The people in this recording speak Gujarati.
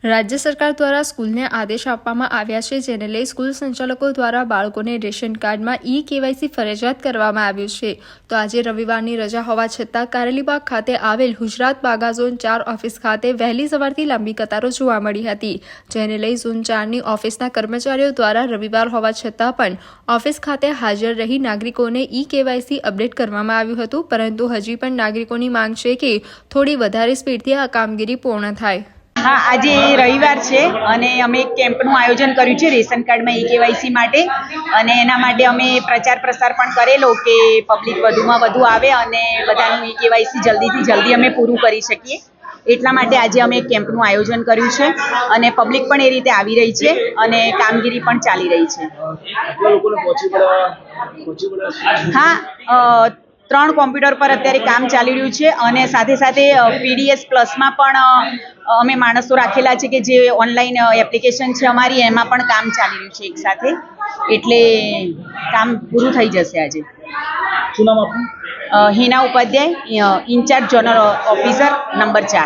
રાજ્ય સરકાર દ્વારા સ્કૂલને આદેશ આપવામાં આવ્યા છે, જેને લઈ સ્કૂલ સંચાલકો દ્વારા બાળકોને રેશન કાર્ડમાં ઈ-કેવાયસી ફરજિયાત કરવામાં આવ્યું છે. તો આજે રવિવારની રજા હોવા છતાં કારેલીબાગ ખાતે આવેલ ગુજરાત બાગા ઝોન 4 ઓફિસ ખાતે વહેલી સવારથી લાંબી કતારો જોવા મળી હતી, જેને લઈ ઝોન 4ની ઓફિસના કર્મચારીઓ દ્વારા રવિવાર હોવા છતાં પણ ઓફિસ ખાતે હાજર રહી નાગરિકોને ઈ-કેવાયસી અપડેટ કરવામાં આવ્યું હતું, પરંતુ હજી પણ નાગરિકોની માંગ છે કે થોડી વધારે સ્પીડથી આ કામગીરી પૂર્ણ થાય. હા, આજે રવિવાર છે અને અમે એક કેમ્પનું આયોજન કર્યું છે રેશન કાર્ડમાં ઈ-કેવાયસી માટે, અને એના માટે અમે પ્રચાર પ્રસાર પણ કરેલો કે પબ્લિક વધુમાં વધુ આવે અને બધાનું ઈ-કેવાયસી જલ્દીથી જલ્દી અમે પૂરું કરી શકીએ. એટલા માટે આજે અમે એક કેમ્પનું આયોજન કર્યું છે અને પબ્લિક પણ એ રીતે આવી રહી છે અને કામગીરી પણ ચાલી રહી છે. હા, 3 કોમ્પ્યુટર પર અત્યારે કામ ચાલી રહ્યું છે અને સાથે સાથે પીડીએસ પ્લસમાં પણ અમે માણસો રાખેલા છે કે જે ઓનલાઈન એપ્લિકેશન છે અમારી, એમાં પણ કામ ચાલી રહ્યું છે એકસાથે, એટલે કામ પૂરું થઈ જશે આજે. શું નામ આપનું? Hina Upadhyay, in-charge zonal officer number 4.